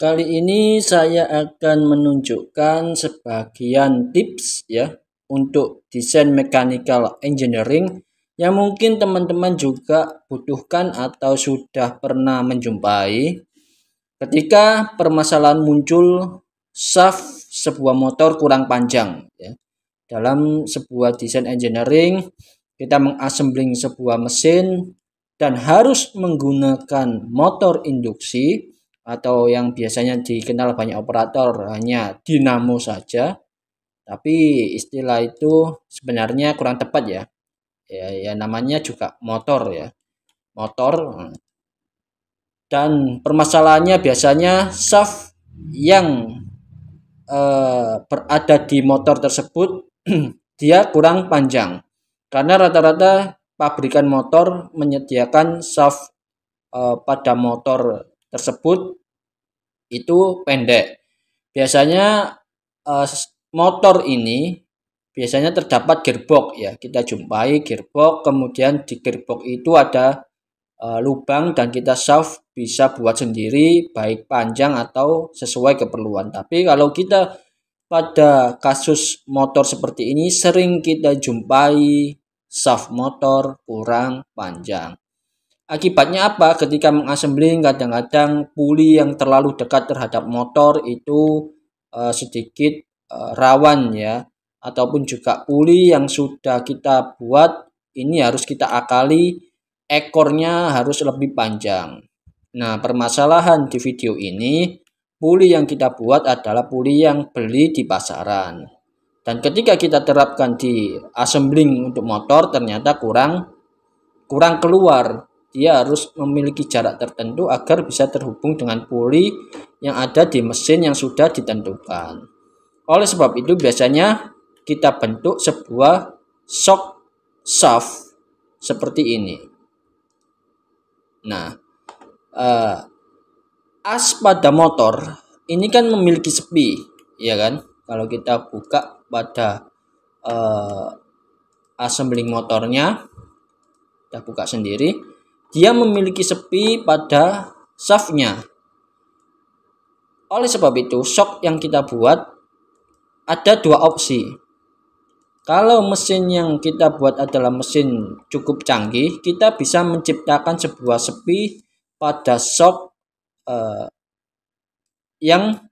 Kali ini saya akan menunjukkan sebagian tips ya untuk desain mechanical engineering yang mungkin teman-teman juga butuhkan atau sudah pernah menjumpai ketika permasalahan muncul shaft sebuah motor kurang panjang ya. Dalam sebuah desain engineering kita mengassembling sebuah mesin dan harus menggunakan motor induksi atau yang biasanya dikenal banyak operator hanya dinamo saja, tapi istilah itu sebenarnya kurang tepat ya. Ya namanya juga motor ya, motor. Dan permasalahannya biasanya shaft yang berada di motor tersebut dia kurang panjang karena rata-rata pabrikan motor menyediakan shaft pada motor tersebut itu pendek. Biasanya motor ini biasanya terdapat gearbox ya. Kita jumpai gearbox, kemudian di gearbox itu ada lubang dan kita shaft bisa buat sendiri baik panjang atau sesuai keperluan. Tapi kalau kita pada kasus motor seperti ini sering kita jumpai shaft motor kurang panjang. Akibatnya apa? Ketika mengassembling kadang-kadang puli yang terlalu dekat terhadap motor itu sedikit rawan ya, ataupun juga puli yang sudah kita buat ini harus kita akali ekornya harus lebih panjang. Nah, permasalahan di video ini puli yang kita buat adalah puli yang beli di pasaran. Dan ketika kita terapkan di assembling untuk motor ternyata kurang keluar. Dia harus memiliki jarak tertentu agar bisa terhubung dengan puli yang ada di mesin yang sudah ditentukan. Oleh sebab itu biasanya kita bentuk sebuah shock shaft seperti ini. Nah, as pada motor ini kan memiliki sepi, ya kan? Kalau kita buka pada assembling motornya, kita buka sendiri, dia memiliki sepi pada shaftnya. Oleh sebab itu, shock yang kita buat ada dua opsi. Kalau mesin yang kita buat adalah mesin cukup canggih, kita bisa menciptakan sebuah sepi pada shock yang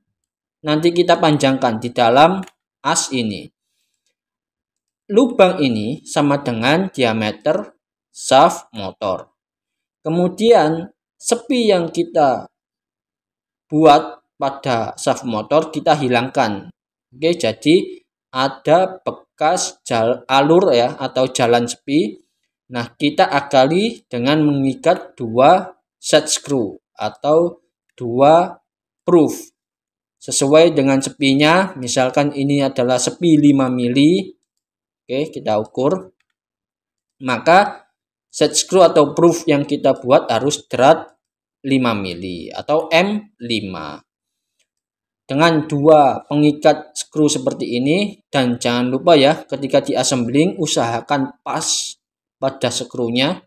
nanti kita panjangkan di dalam as ini. Lubang ini sama dengan diameter shaft motor. Kemudian sepi yang kita buat pada shaft motor kita hilangkan. Oke, jadi ada bekas alur ya atau jalan sepi. Nah, kita akali dengan mengikat dua set screw atau dua groove sesuai dengan sepinya. Misalkan ini adalah sepi 5 mili. Oke, kita ukur. Maka set screw atau groove yang kita buat harus drat 5 mili atau M5. Dengan dua pengikat skru seperti ini, dan jangan lupa ya ketika di assembling usahakan pas pada skrunya.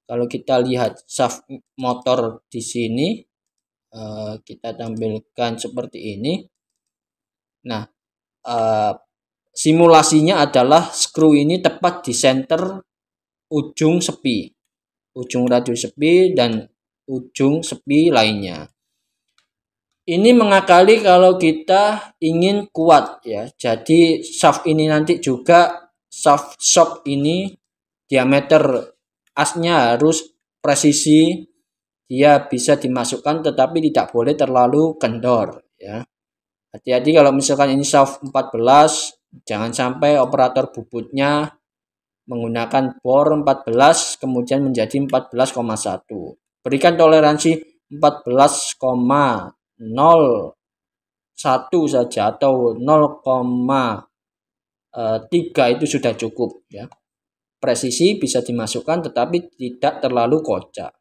Kalau kita lihat shaft motor di sini, kita tampilkan seperti ini. Nah, simulasinya adalah skru ini tepat di center ujung sepi, ujung radius sepi dan ujung sepi lainnya. Ini mengakali kalau kita ingin kuat ya. Jadi shaft ini nanti juga shaft shock ini diameter asnya harus presisi. Dia bisa dimasukkan tetapi tidak boleh terlalu kendor ya. Hati-hati kalau misalkan ini shaft 14, jangan sampai operator bubutnya menggunakan bor 14 kemudian menjadi 14,1. Berikan toleransi 14,01 saja atau 0,3 itu sudah cukup ya. Presisi bisa dimasukkan tetapi tidak terlalu kocak.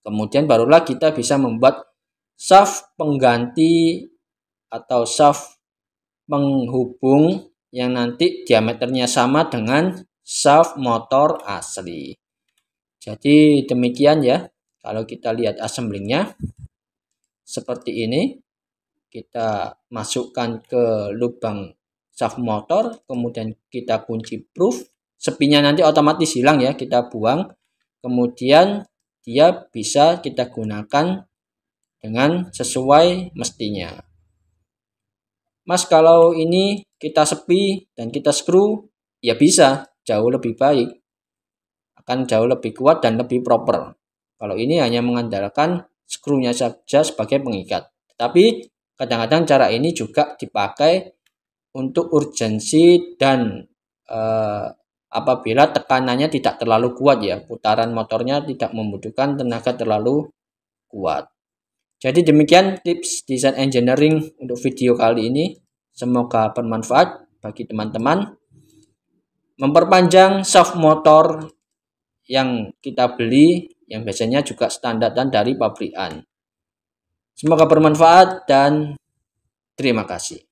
Kemudian barulah kita bisa membuat shaft pengganti atau shaft penghubung yang nanti diameternya sama dengan shaft motor asli. Jadi demikian ya. Kalau kita lihat assemblingnya, seperti ini. Kita masukkan ke lubang shaft motor, kemudian kita kunci proof. Sepinya nanti otomatis hilang ya, kita buang. Kemudian dia bisa kita gunakan dengan sesuai mestinya. Mas, kalau ini kita sepi dan kita screw, ya bisa, jauh lebih baik. Akan jauh lebih kuat dan lebih proper. Kalau ini hanya mengandalkan skrunya saja sebagai pengikat. Tapi kadang-kadang cara ini juga dipakai untuk urgensi dan apabila tekanannya tidak terlalu kuat ya, putaran motornya tidak membutuhkan tenaga terlalu kuat. Jadi demikian tips desain engineering untuk video kali ini. Semoga bermanfaat bagi teman-teman. Memperpanjang shaft motor yang kita beli, yang biasanya juga standar dan dari pabrikan. Semoga bermanfaat dan terima kasih.